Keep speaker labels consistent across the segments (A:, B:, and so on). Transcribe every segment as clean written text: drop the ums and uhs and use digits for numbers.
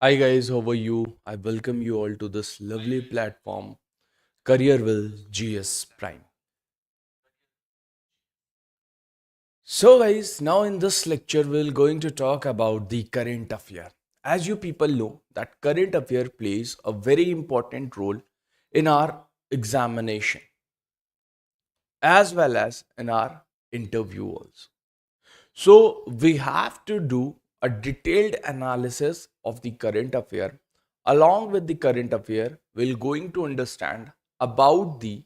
A: Hi guys, how are you? I welcome you all to this lovely platform, Careerville GS Prime. So guys, now in this lecture we're going to talk about the current affair. As you people know that current affair plays a very important role in our examination as well as in our interview also. So we have to do a detailed analysis of the current affair. Along with the current affair, we're going to understand about the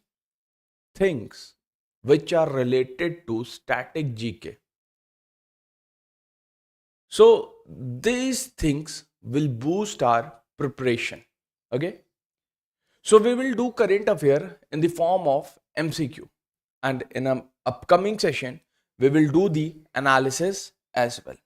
A: things which are related to static GK. So these things will boost our preparation. Okay. So we will do current affair in the form of MCQ, and in an upcoming session we will do the analysis as well.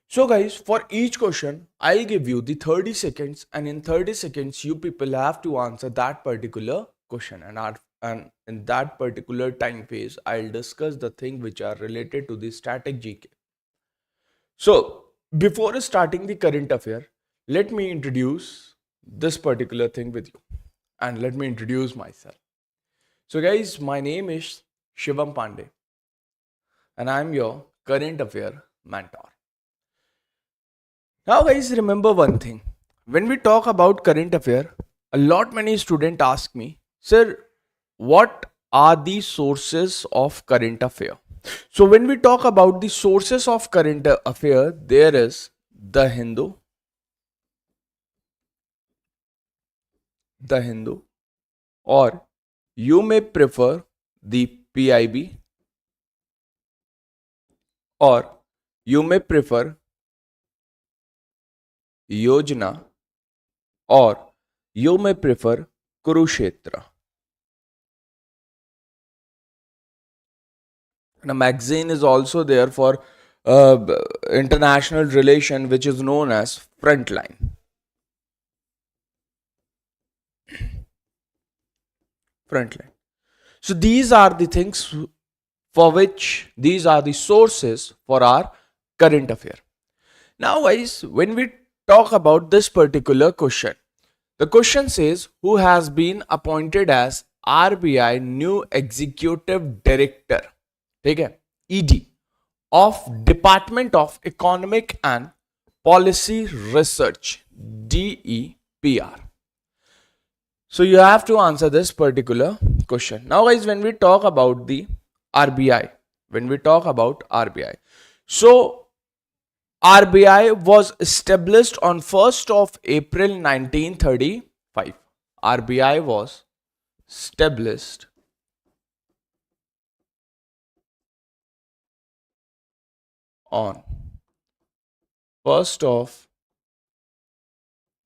A: So guys, for each question, I'll give you the 30 seconds, and in 30 seconds, you people have to answer that particular question. And in that particular time phase, I'll discuss the thing which are related to the static GK. So before starting the current affair, let me introduce this particular thing with you. And let me introduce myself. So guys, my name is Shivam Pandey, and I'm your current affair mentor. Now, guys, remember one thing. When we talk about current affair, a lot many students ask me, sir, what are the sources of current affair? So when we talk about the sources of current affair, there is the Hindu, or you may prefer the PIB, or you may prefer Yojana, or you may prefer Kurukshetra. And a magazine is also there for international relation, which is known as Frontline. Frontline. So these are the things for which these are the sources for our current affair. Now, guys, when we talk about this particular question, the question says who has been appointed as RBI new executive director, ठीक है, ED of Department of Economic and Policy Research, DEPR. So you have to answer this particular question. Now guys, when we talk about the RBI, so RBI was established on 1st of April 1935. RBI was established on 1st of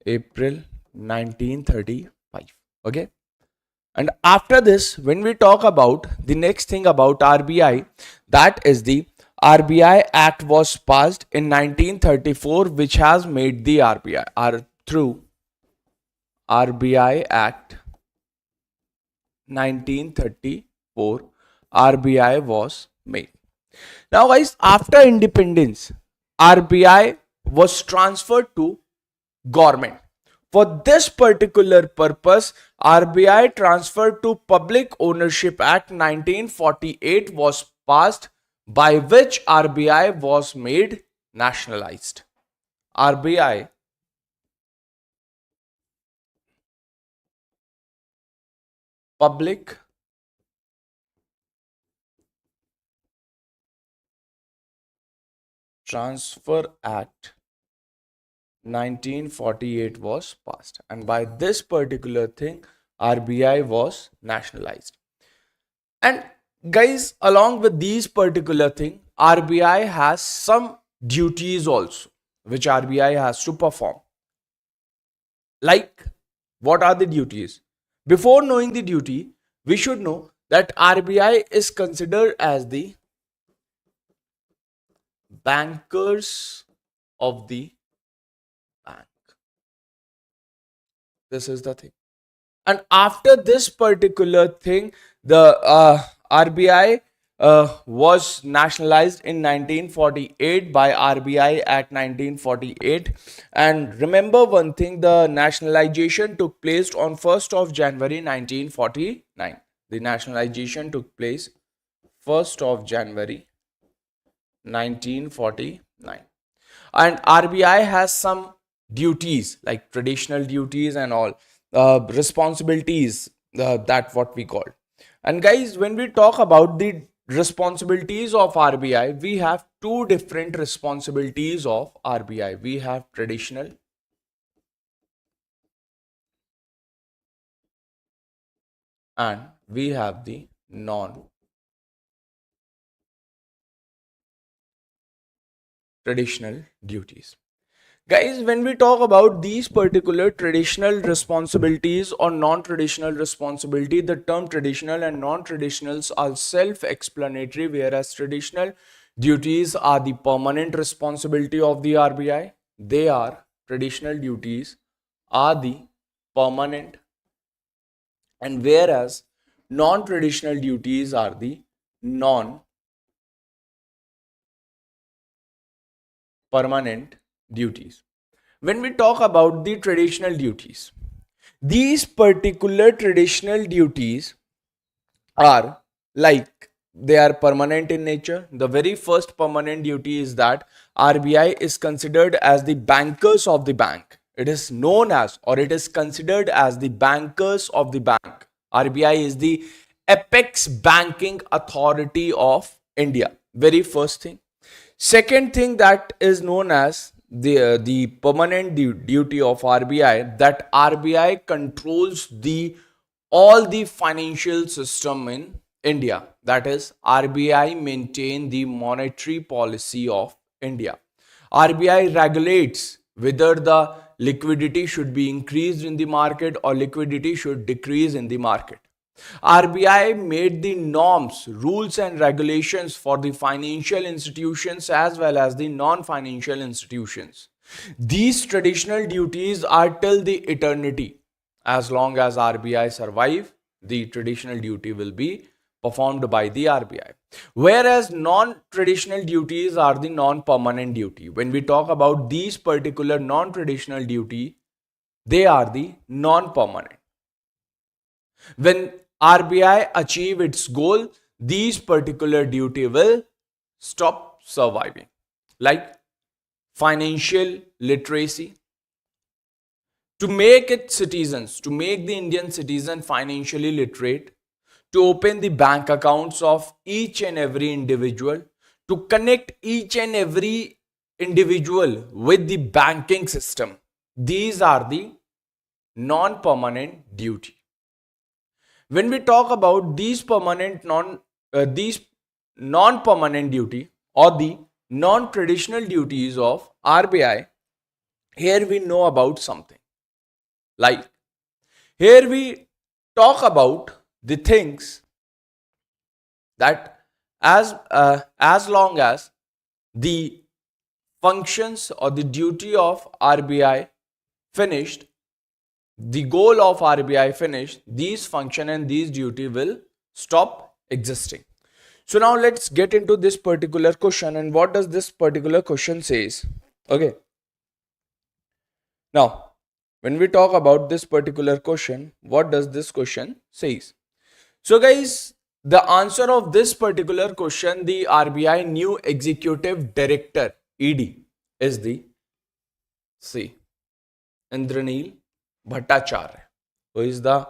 A: April 1935. Okay. And after this, when we talk about the next thing about RBI, that is the RBI Act was passed in 1934, which has made the through RBI Act 1934, RBI was made. Now guys, after independence, RBI was transferred to government. For this particular purpose, RBI transferred to Public Ownership Act 1948 was passed, by which RBI was made nationalized. RBI Public Transfer Act 1948 was passed, and by this particular thing RBI was nationalized. And guys, along with these particular thing, RBI has some duties also which RBI has to perform. Like, what are the duties? Before knowing the duty, we should know that RBI is considered as the bankers of the bank. This is the thing. And after this particular thing, the RBI was nationalized in 1948 by RBI at 1948. And remember one thing, the nationalization took place on 1st of January 1949. The nationalization took place 1st of January 1949. And RBI has some duties like traditional duties and all responsibilities, that what we call. And guys, when we talk about the responsibilities of RBI, we have two different responsibilities of RBI. We have traditional and we have the non traditional duties. Guys, when we talk about these particular traditional responsibilities or non-traditional responsibility, the term traditional and non-traditionals are self-explanatory, whereas traditional duties are the permanent responsibility of the RBI. They are traditional duties are the permanent, and whereas non-traditional duties are the non-permanent duties. When we talk about the traditional duties, these particular traditional duties are like they are permanent in nature. The very first permanent duty is that RBI is considered as the bankers of the bank. It is known as, or it is considered as the bankers of the bank. RBI is the apex banking authority of India. Very first thing. Second thing that is known as the permanent duty of RBI, that RBI controls the all the financial system in India. That is, RBI maintain the monetary policy of India. RBI regulates whether the liquidity should be increased in the market or liquidity should decrease in the market. RBI made the norms, rules, and regulations for the financial institutions as well as the non financial institutions. These traditional duties are till the eternity. As long as RBI survive, the traditional duty will be performed by the RBI. Whereas non-traditional duties are the non-permanent duty. When we talk about these particular non-traditional duty, they are the non-permanent. When RBI achieve its goal, these particular duty will stop surviving. Like financial literacy, to make its citizens, to make the Indian citizen financially literate, to open the bank accounts of each and every individual, to connect each and every individual with the banking system. These are the non-permanent duty. When we talk about these non-permanent duty or the non-traditional duties of RBI, here we know about something. Like here we talk about the things that as long as the functions or the duty of RBI finished, the goal of RBI finished, these function and these duty will stop existing. So now let's get into this particular question, and what does this particular question says? Okay. Now, when we talk about this particular question, what does this question says? So guys, the answer of this particular question, the RBI new executive director ED is the C, Indranil Bhattacharya. Who is the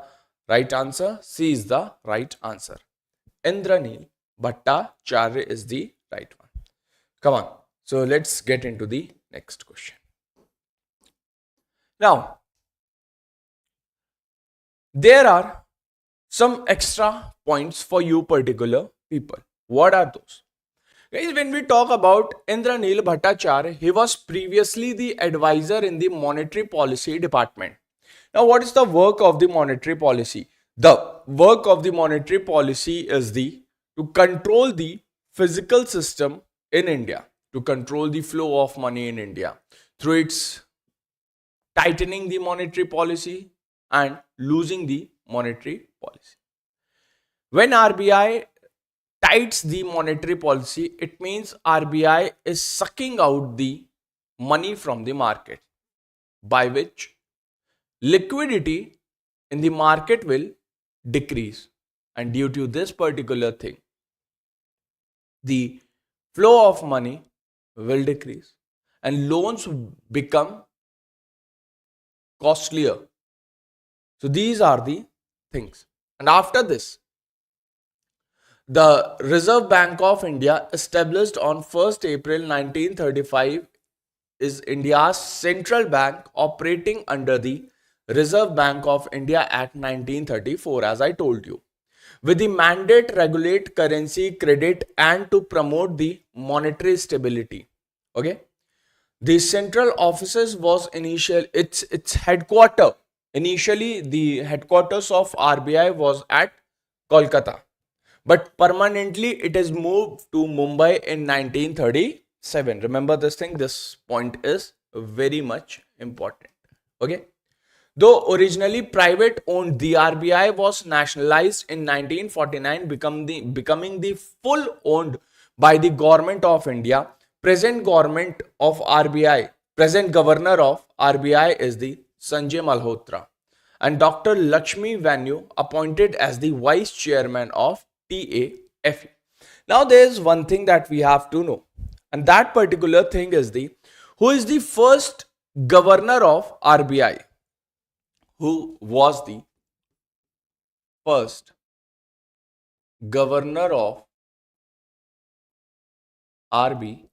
A: right answer? C is the right answer. Indranil Bhattacharya is the right one. Come on. So let's get into the next question. Now, there are some extra points for you particular people. What are those? Guys, when we talk about Indranil Bhattacharya, he was previously the advisor in the monetary policy department. Now, what is the work of the monetary policy? The work of the monetary policy is to control the physical system in India, to control the flow of money in India through its tightening the monetary policy and losing the monetary policy. When RBI tightens the monetary policy, it means RBI is sucking out the money from the market, by which liquidity in the market will decrease. And due to this particular thing, the flow of money will decrease and loans become costlier. So these are the things. And after this, the Reserve Bank of India, established on 1st April 1935, is India's central bank operating under the Reserve Bank of India Act 1934, as I told you, with the mandate regulate currency, credit, and to promote the monetary stability. Okay, the central offices was its headquarter. Initially, the headquarters of RBI was at Kolkata, but permanently it is moved to Mumbai in 1937. Remember this thing. This point is very much important. Okay. Though originally private owned, the RBI was nationalized in 1949, becoming the full owned by the government of India. Present government of RBI, present governor of RBI is the Sanjay Malhotra, and Dr. Lakshmi Vanu appointed as the vice chairman of TAFE. Now there is one thing that we have to know, and that particular thing is the who is the first governor of RBI? Who was the first governor of RBI?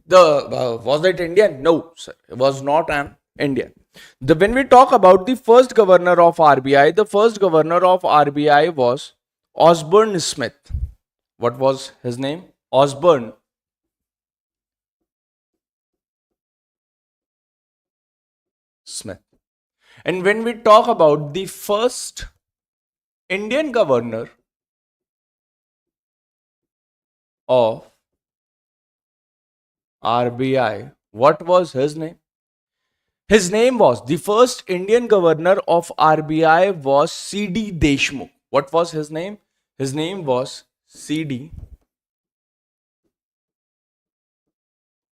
A: The was it Indian? No, sir, it was not an Indian. When we talk about the first governor of RBI, the first governor of RBI was Osborne Smith. What was his name? Osborne Smith. And when we talk about the first Indian governor of RBI, what was his name? His name was, the first Indian governor of RBI was C.D. Deshmukh. What was his name? His name was C.D.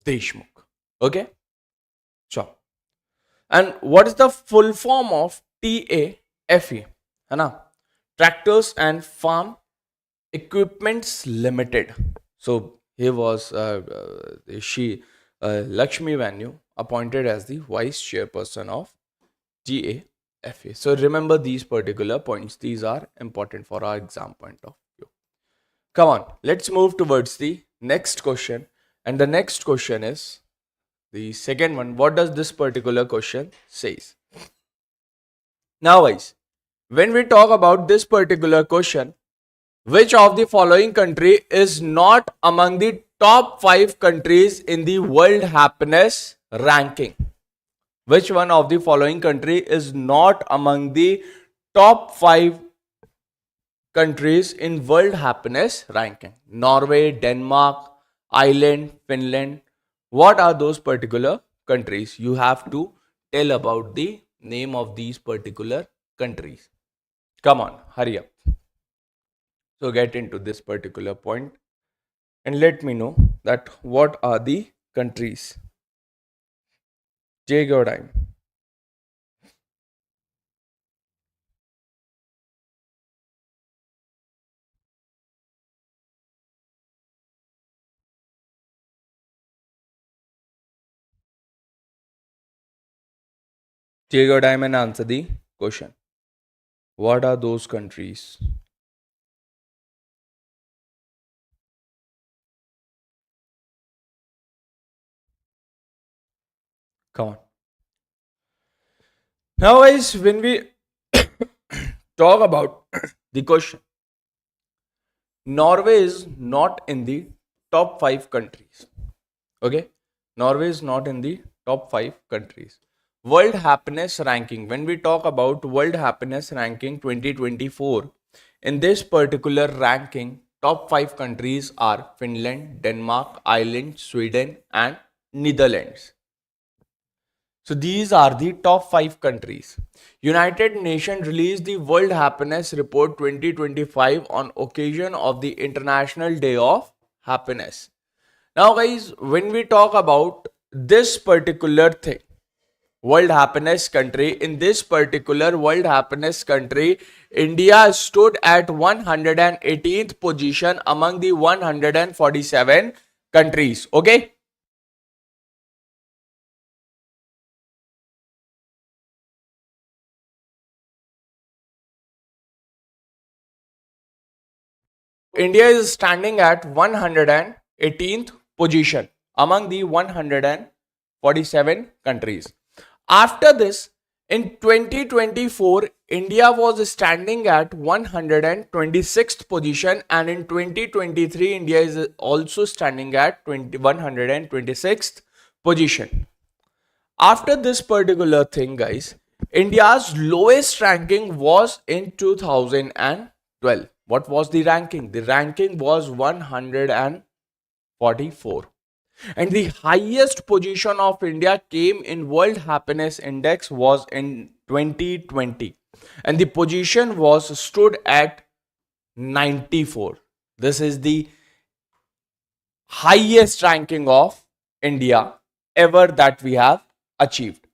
A: Deshmukh. Okay? Sure. And what is the full form of TAFE? Tractors and Farm Equipments Limited. So he was Lakshmi Vanu appointed as the vice chairperson of TAFE. So remember these particular points. These are important for our exam point of view. Come on, let's move towards the next question. And the next question is the second one. What does this particular question says? Now guys, when we talk about this particular question, which of the following country is not among the top 5 countries in the world happiness ranking? Which one of the following country is not among the top 5 countries in world happiness ranking? Norway, Denmark, Ireland, Finland. What are those particular countries? You have to tell about the name of these particular countries. Come on, hurry up. So get into this particular point and let me know that what are the countries. Take your time. Take your time and answer the question. What are those countries? Come on. Now, guys, when we talk about the question, Norway is not in the top 5 countries. Okay? Norway is not in the top 5 countries. World Happiness Ranking. When we talk about World Happiness Ranking 2024, in this particular ranking, top 5 countries are Finland, Denmark, Ireland, Sweden, and Netherlands. So these are the top 5 countries. United Nations released the World Happiness Report 2025 on occasion of the International Day of Happiness. Now guys, when we talk about this particular thing, World Happiness country, in this particular World Happiness country, India stood at 118th position among the 147 countries. Okay. India is standing at 118th position among the 147 countries. After this, in 2024, India was standing at 126th position, and in 2023, India is also standing at 126th position. After this particular thing, guys, India's lowest ranking was in 2012. What was the ranking? The ranking was 144. And the highest position of India came in World Happiness Index was in 2020. And the position was stood at 94. This is the highest ranking of India ever that we have achieved.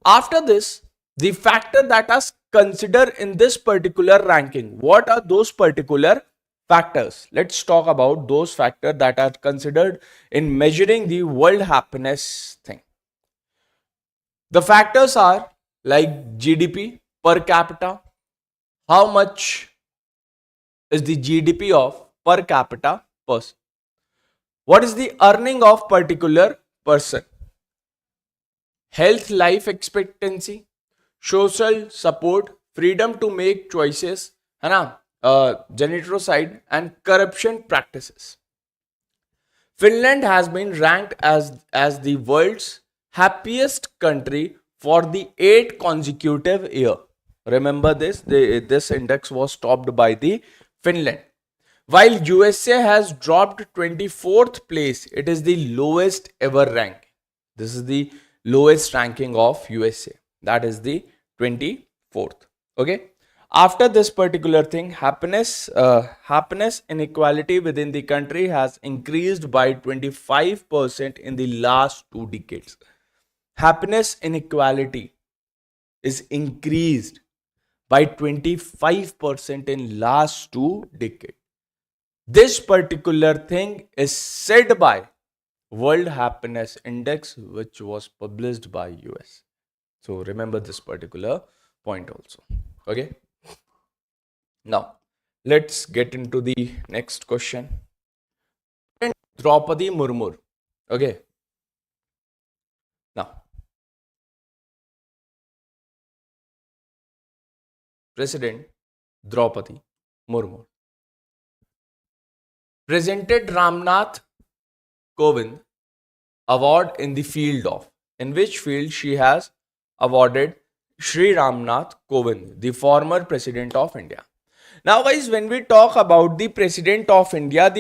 A: After this, the factor that are considered in this particular ranking, what are those particular factors? Let's talk about those factors that are considered in measuring the world happiness thing. The factors are like GDP per capita. How much is the GDP of per capita person? What is the earning of particular person? Health life expectancy, social support, freedom to make choices, है ना, genocide and corruption practices. Finland has been ranked as the world's happiest country for the 8th consecutive year. Remember this, this index was topped by the Finland. While USA has dropped 24th place, it is the lowest ever rank. This is the lowest ranking of USA. That is the 24th. Okay. After this particular thing, happiness inequality within the country has increased by 25% in the last 2 decades. Happiness inequality is increased by 25% in last 2 decades. This particular thing is said by World Happiness Index, which was published by US. So remember this particular point also. Okay. Now, let's get into the next question. Draupadi Murmu. Okay. Now, President Draupadi Murmu presented Ramnath Kovind award in the field of. In which field she has awarded Sri Ramnath Kovind, the former President of India. Now guys, when we talk about the President of India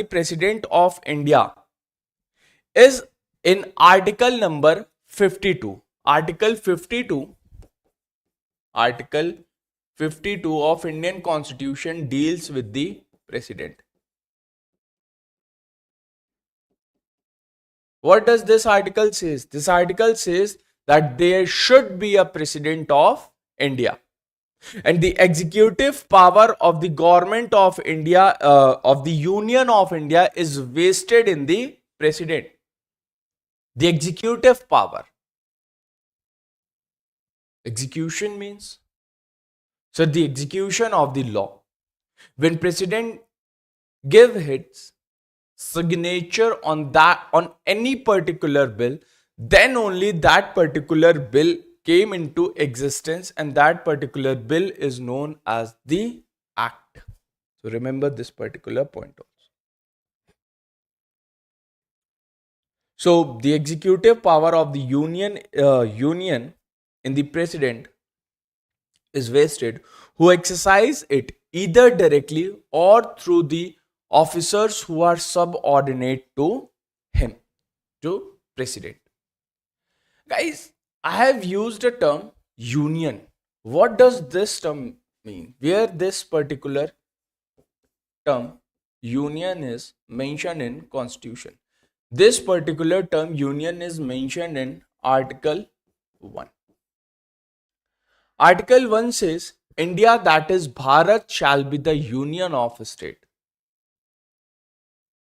A: is in article number 52. Article 52 of Indian Constitution deals with the President. What does this article says? This article says that there should be a President of India. And the executive power of the government of India, of the Union of India, is vested in the President. The executive power. Execution means, so the execution of the law. When President give his signature on any particular bill, then only that particular bill came into existence, and that particular bill is known as the act. So remember this particular point also. So the executive power of the union in the President is vested, who exercise it either directly or through the officers who are subordinate to him, to President. Guys, I have used a term union. What does this term mean? Where this particular term union is mentioned in constitution. This particular term union is mentioned in article 1. Article 1 says India, that is Bharat, shall be the union of a state.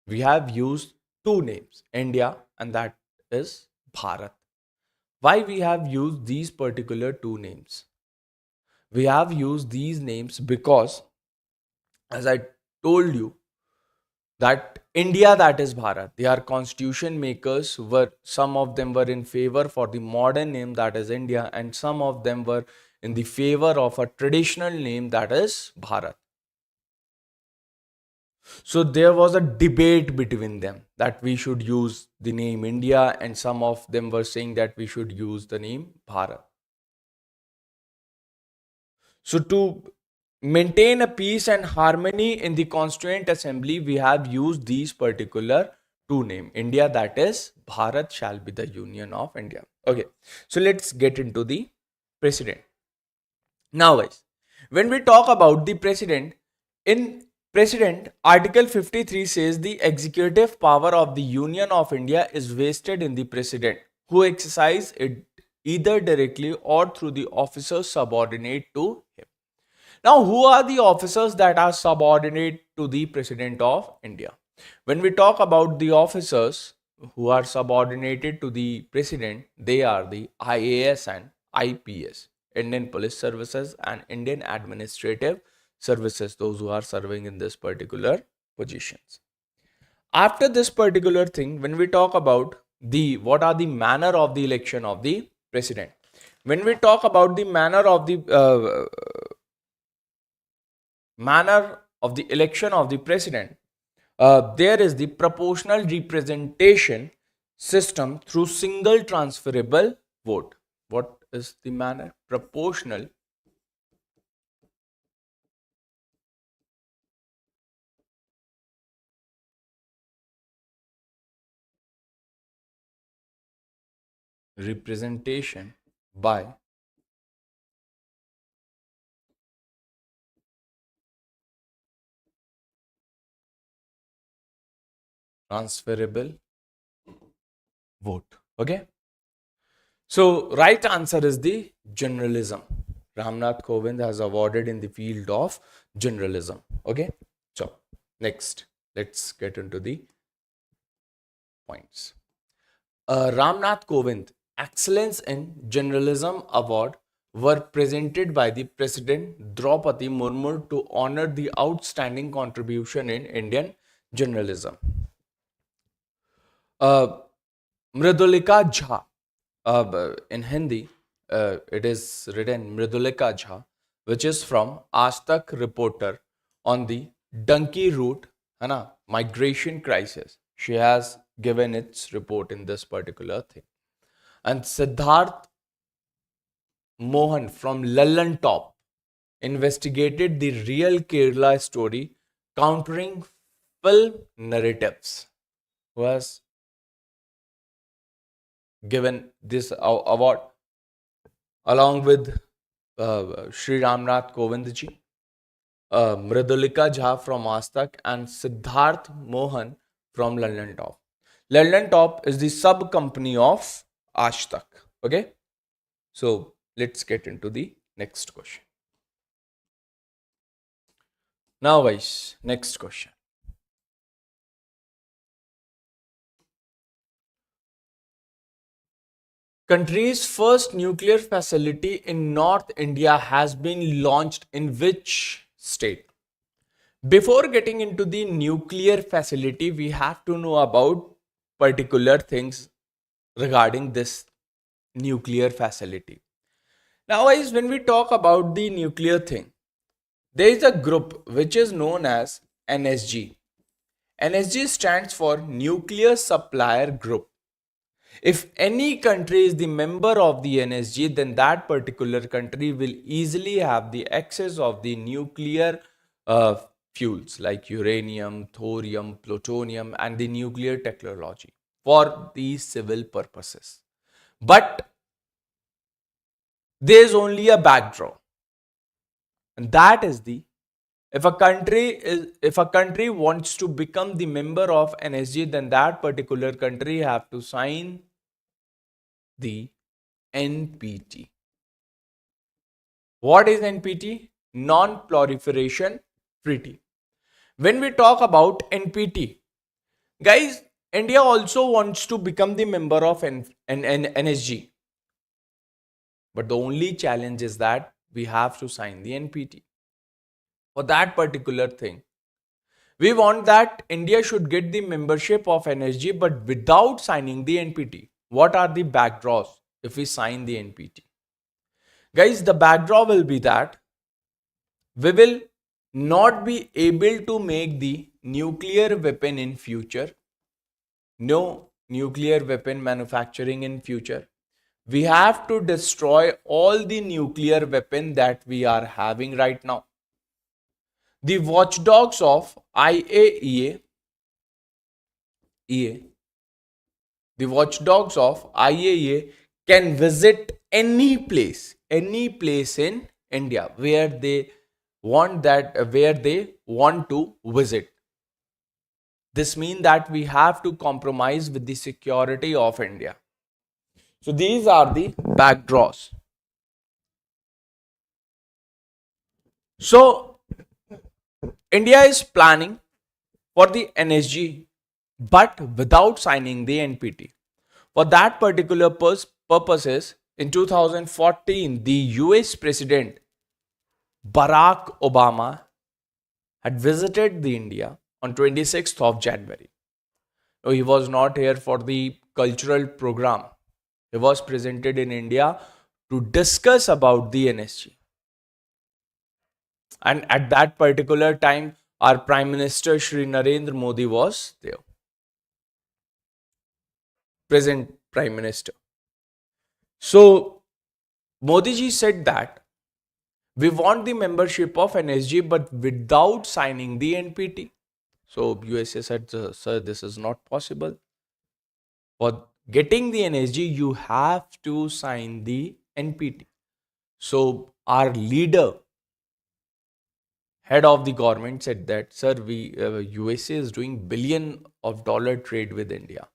A: We have used two names, India and that is Bharat. Why we have used these particular two names? We have used these names because, as I told you, that India, that is Bharat, their constitution makers were, some of them were in favor for the modern name that is India, and some of them were in the favor of a traditional name that is Bharat. So there was a debate between them that we should use the name India, and some of them were saying that we should use the name Bharat. So to maintain a peace and harmony in the Constituent Assembly, we have used these particular two names. India, that is Bharat, shall be the Union of India. Okay, so let's get into the president. Now, guys, when we talk about the president, in president, Article 53 says the executive power of the Union of India is vested in the president, who exercise it either directly or through the officers subordinate to him. Now, who are the officers that are subordinate to the President of India? When we talk about the officers who are subordinated to the President, they are the IAS and IPS, Indian Police Services and Indian Administrative Services, those who are serving in this particular positions. After this particular thing, when we talk about the what are the manner of the election of the President, when we talk about the manner of the election of the president, there is the proportional representation system through single transferable vote. What is the manner? Proportional representation by transferable vote. Okay. So, right answer is the generalism. Ramnath Kovind has awarded in the field of generalism. Okay. So, next, let's get into the points. Ramnath Kovind Excellence in Journalism Award were presented by the President Draupadi Murmu to honor the outstanding contribution in Indian journalism. Uh, Mridulika Jha, in Hindi, it is written Mridulika Jha, which is from Aaj reporter on the donkey route, है ना, migration crisis. She has given its report in this particular thing. And Siddharth Mohan from Lallan Top investigated the real Kerala story, countering film narratives. Who has given this award along with Sri Ramnath Kovindji, Mridulika Jha from Aastak, and Siddharth Mohan from London Top. London Top is the sub company of Aastak. Okay, so let's get into the next question. Now, guys, next question. Country's first nuclear facility in North India has been launched in which state? Before getting into the nuclear facility, we have to know about particular things regarding this nuclear facility. Now, guys, when we talk about the nuclear thing, there is a group which is known as NSG. NSG stands for Nuclear Supplier Group. If any country is the member of the NSG, then that particular country will easily have the access of the nuclear uh, fuels like uranium, thorium, plutonium, and the nuclear technology for these civil purposes. But there's only a backdraw, and that is the if a country wants to become the member of NSG, then that particular country have to sign the NPT. What is NPT? Non-Proliferation Treaty. When we talk about NPT, guys, India also wants to become the member of NSG. But the only challenge is that we have to sign the NPT. For that particular thing, we want that India should get the membership of NSG but without signing the NPT. What are the backdraws if we sign the NPT? Guys, the backdraw will be that we will not be able to make the nuclear weapon in future. No nuclear weapon manufacturing in future. We have to destroy all the nuclear weapon that we are having right now. The watchdogs of the watchdogs of IAEA can visit any place in India where they want to visit. This means that we have to compromise with the security of India. So these are the backdraws. So India is planning for the NSG but without signing the NPT. For that particular purposes, in 2014, the US President Barack Obama had visited the India on 26th of January. No, he was not here for the cultural program. He was presented in India to discuss about the NSG. And at that particular time, our Prime Minister Shri Narendra Modi was there. Present Prime Minister. So, Modi ji said that we want the membership of NSG but without signing the NPT. So, USA said, sir, this is not possible. For getting the NSG, you have to sign the NPT. So, our leader, head of the government said that, sir, USA is doing billion of dollar trade with India.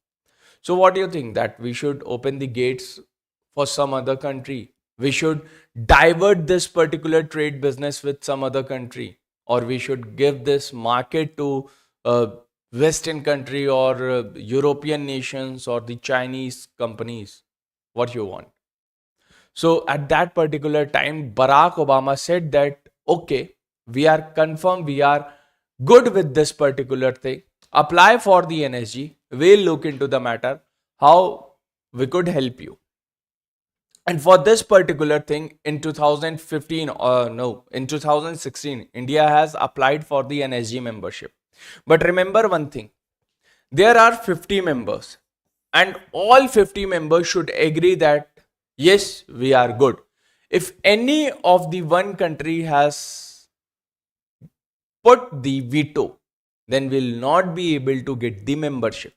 A: So what do you think, that we should open the gates for some other country? We should divert this particular trade business with some other country, or we should give this market to Western country or European nations or the Chinese companies? What you want? So at that particular time, Barack Obama said that, okay, we are confirmed, we are good with this particular thing. Apply for the NSG. We'll look into the matter, how we could help you. And for this particular thing, in 2015, in 2016, India has applied for the NSG membership. But remember one thing, there are 50 members and all 50 members should agree that yes, we are good. If any of the one country has put the veto, then we'll not be able to get the membership.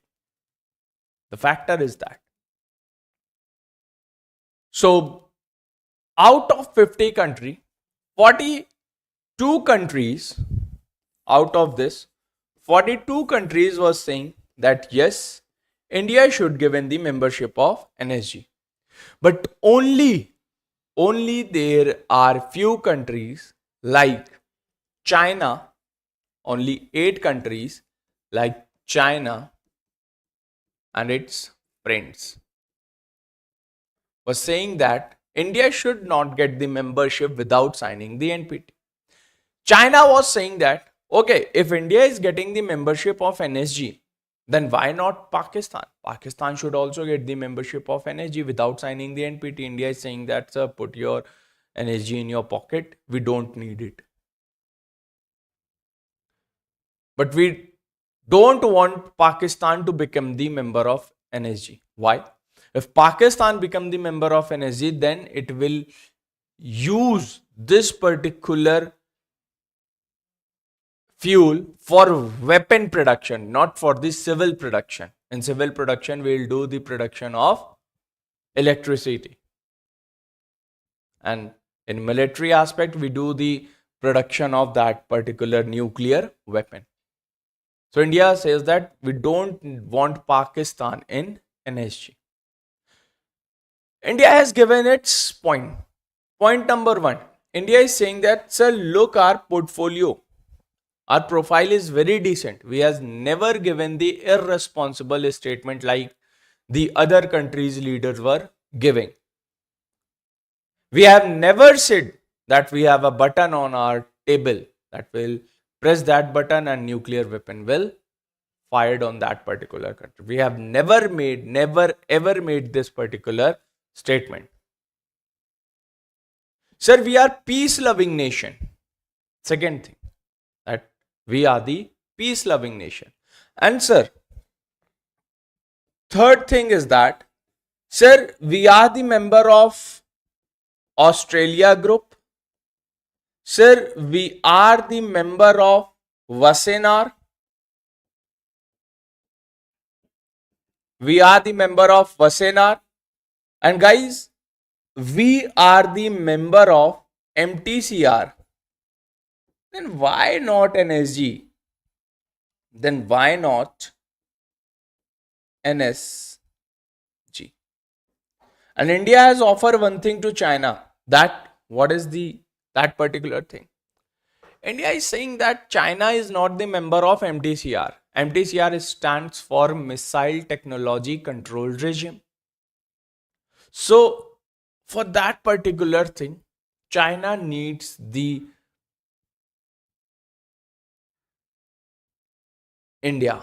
A: The factor is that. So, out of 50 countries, 42 countries, out of this, 42 countries was saying that yes, India should give in the membership of NSG. But only there are few countries like China, only 8 countries like China and its friends was saying that India should not get the membership without signing the NPT. China was saying that, okay, if India is getting the membership of NSG, then why not Pakistan? Pakistan should also get the membership of NSG without signing the NPT. India is saying that, sir, put your NSG in your pocket. We don't need it. But we don't want Pakistan to become the member of NSG. Why? If Pakistan become the member of NSG, then it will use this particular fuel for weapon production, not for the civil production. In civil production, we will do the production of electricity. And in military aspect, we do the production of that particular nuclear weapon. So India says that we don't want Pakistan in NSG. India has given its point. Point number one, India is saying that, sir, look our portfolio. Our profile is very decent. We has never given the irresponsible statement like the other countries' leaders were giving. We have never said that we have a button on our table that will press that button and nuclear weapon will fired on that particular country. We have never ever made this particular statement. Sir, we are peace loving nation. Second thing, that we are the peace loving nation. And sir, third thing is that, sir, we are the member of Australia group. Sir, we are the member of Vasenar. We are the member of Vasenar. And guys, we are the member of MTCR. Then why not NSG? Then why not NSG? And India has offered one thing to China. That what is that particular thing? India is saying that China is not the member of MTCR. MTCR stands for Missile Technology Control Regime. So for that particular thing, China needs the India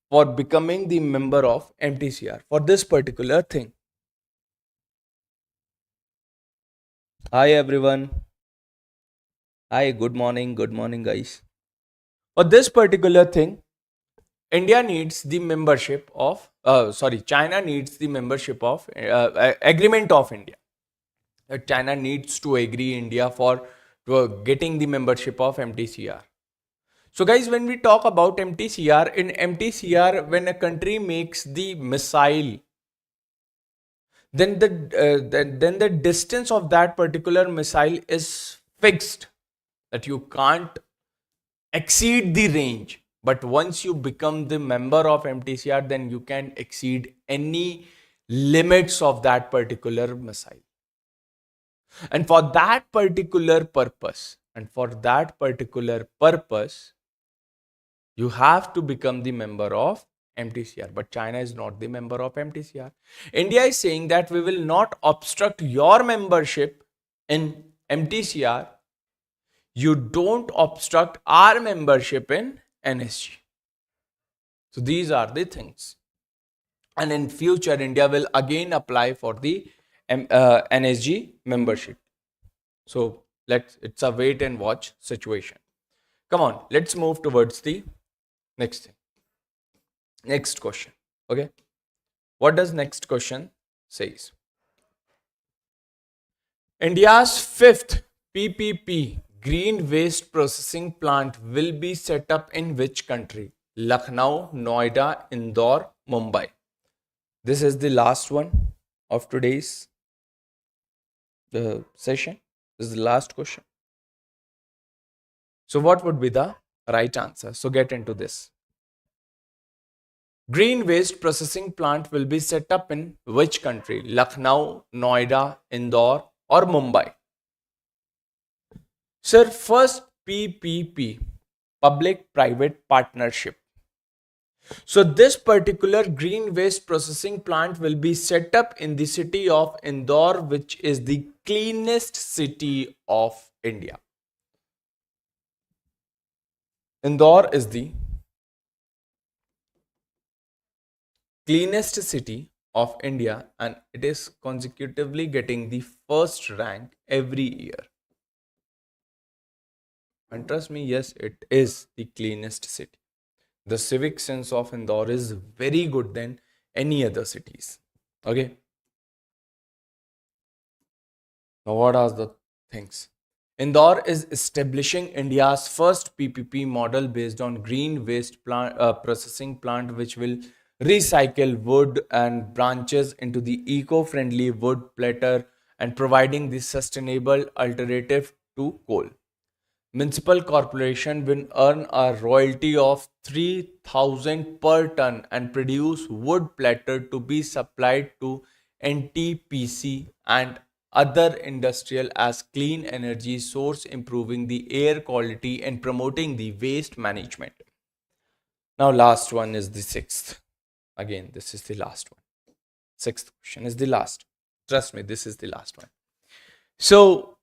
A: for becoming the member of MTCR for this particular thing. Hi everyone. Hi, good morning guys. For this particular thing, India needs the membership of, China needs the membership of agreement of India. China needs to agree India for getting the membership of MTCR. So guys, when we talk about MTCR, in MTCR, when a country makes the missile, then the distance of that particular missile is fixed, that you can't exceed the range. But once you become the member of MTCR, then you can exceed any limits of that particular missile. And for that particular purpose, you have to become the member of MTCR. But China is not the member of MTCR. India is saying that we will not obstruct your membership in MTCR. You don't obstruct our membership in NSG. So these are the things. And in future, India will again apply for the NSG membership. So it's a wait and watch situation. Come on, let's move towards the next thing. Next question. Okay. What does next question says? India's fifth PPP green waste processing plant will be set up in which country? Lucknow, Noida, Indore, Mumbai. This is the last one of today's session. This is the last question. So what would be the right answer? So get into this. Green waste processing plant will be set up in which country? Lucknow, Noida, Indore, or Mumbai? Sir, first PPP, public-private partnership. So this particular green waste processing plant will be set up in the city of Indore, which is the cleanest city of India. Indore is the cleanest city of India, and it is consecutively getting the first rank every year. And trust me, yes, it is the cleanest city. The civic sense of Indore is very good than any other cities. Okay. Now, what are the things? Indore is establishing India's first PPP model based on green waste processing plant, which will recycle wood and branches into the eco-friendly wood platter and providing the sustainable alternative to coal. Municipal corporation will earn a royalty of 3000 per ton and produce wood platter to be supplied to NTPC and other industrial as clean energy source, improving the air quality and promoting the waste management. Now last one is the sixth. Again, this is the last one. Sixth question is the last. Trust me, this is the last one. So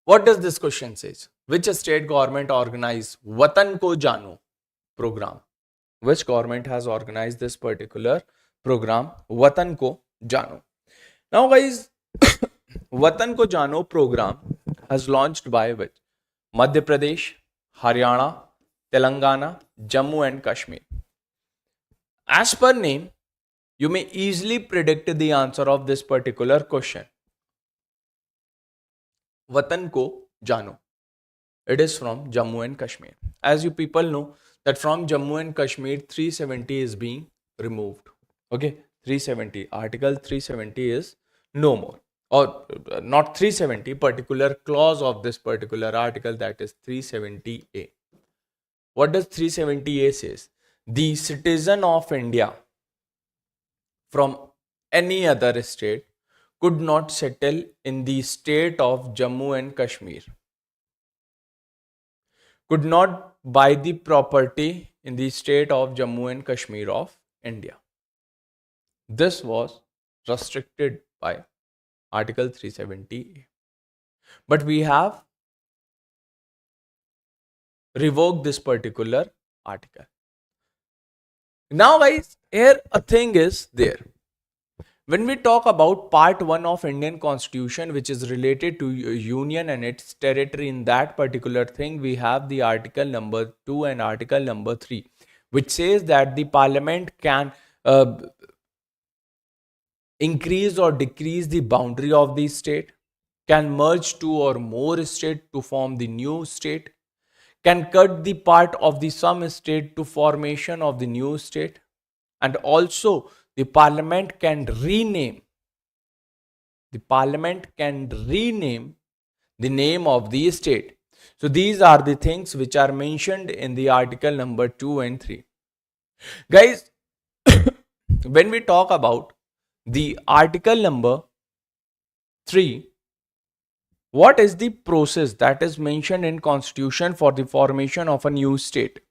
A: what does this question says? Which state government organized Watan Ko Jano program? Which government has organized this particular program, Watan Ko Jano? Now guys, Watan Ko Jano program has launched by which? Madhya Pradesh, Haryana, Telangana, Jammu and Kashmir. As per name, you may easily predict the answer of this particular question. Watan Ko Jano. It is from Jammu and Kashmir. As you people know that from Jammu and Kashmir 370 is being removed. Okay, 370. Article 370 is no more. Or not 370, particular clause of this particular article, that is 370A. What does 370A says? The citizen of India from any other state could not settle in the state of Jammu and Kashmir, could not buy the property in the state of Jammu and Kashmir of India. This was restricted by Article 370A. But we have revoked this particular article. Now guys, here a thing is there. When we talk about part 1 of Indian Constitution, which is related to union and its territory, in that particular thing, we have the article number 2 and article number 3, which says that the parliament can increase or decrease the boundary of the state, can merge two or more states to form the new state, can cut the part of the some state to formation of the new state, and also the parliament can rename the name of the state. So these are the things which are mentioned in the article number 2 and 3. Guys, when we talk about the article number 3, what is the process that is mentioned in Constitution for the formation of a new state?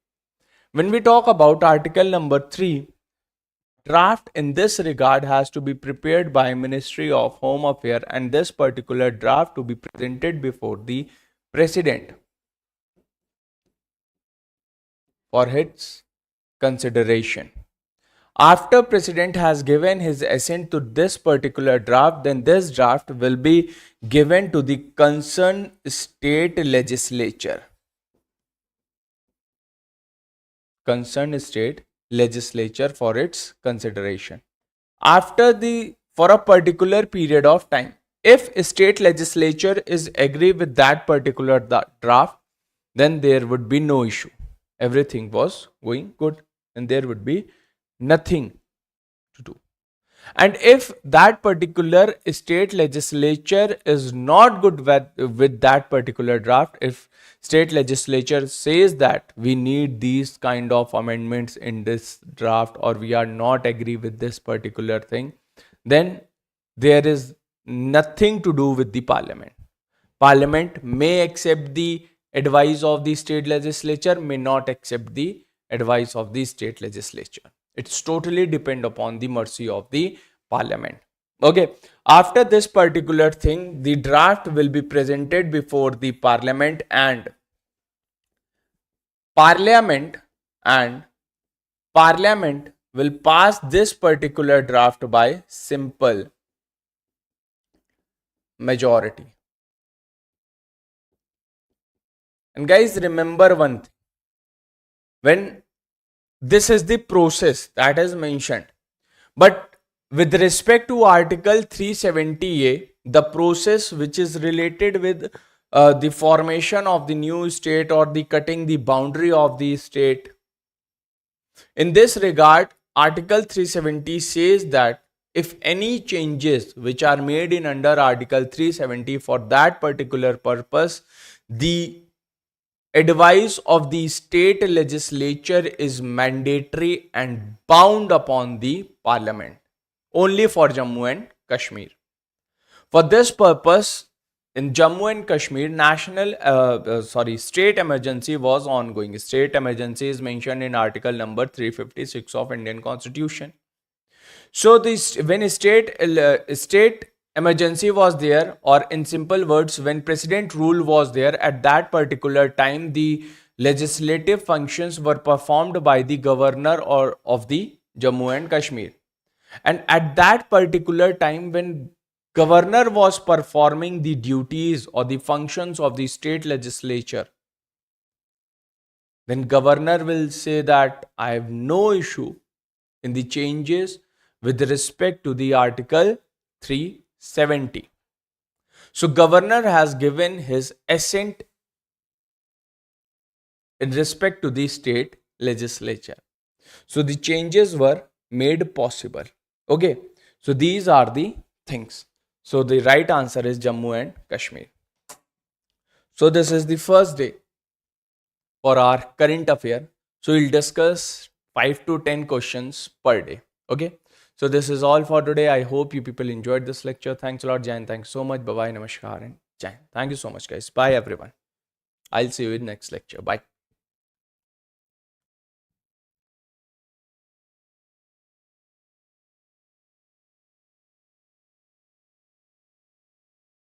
A: When we talk about article number 3, draft in this regard has to be prepared by Ministry of Home Affairs, and this particular draft to be presented before the President for its consideration. After President has given his assent to this particular draft, then this draft will be given to the concerned state legislature. For its consideration. For a particular period of time, if state legislature is agree with that particular draft, then there would be no issue. Everything was going good and there would be nothing to do. And if that particular state legislature is not good with that particular draft, if state legislature says that we need these kind of amendments in this draft, or we are not agree with this particular thing, then there is nothing to do with the parliament. Parliament may accept the advice of the state legislature, may not accept the advice of the state legislature. It's totally depend upon the mercy of the parliament. Okay. After this particular thing, the draft will be presented before the parliament, and parliament will pass this particular draft by simple majority. And guys, remember one thing. When this is the process that is mentioned, but with respect to article 370A, the process which is related with the formation of the new state or the cutting the boundary of the state, in this regard, article 370 says that if any changes which are made in under Article 370 for that particular purpose, the advice of the state legislature is mandatory and bound upon the parliament only for Jammu and Kashmir. For this purpose, in Jammu and Kashmir, state emergency was ongoing. State emergency is mentioned in article number 356 of Indian Constitution. So this, when state emergency was there, or in simple words, when president rule was there, at that particular time, the legislative functions were performed by the governor or of the Jammu and Kashmir. And at that particular time, when governor was performing the duties or the functions of the state legislature, then governor will say that I have no issue in the changes with respect to the article 370. So governor has given his assent in respect to the state legislature. So the changes were made possible. Okay, so these are the things. So the right answer is Jammu and Kashmir. So this is the first day for our current affair. So we'll discuss 5 to 10 questions per day. Okay, so this is all for today. I hope you people enjoyed this lecture. Thanks a lot, Jain. Thanks so much. Bye bye, namaskar, and Jain. Thank you so much, guys. Bye, everyone. I'll see you in next lecture. Bye.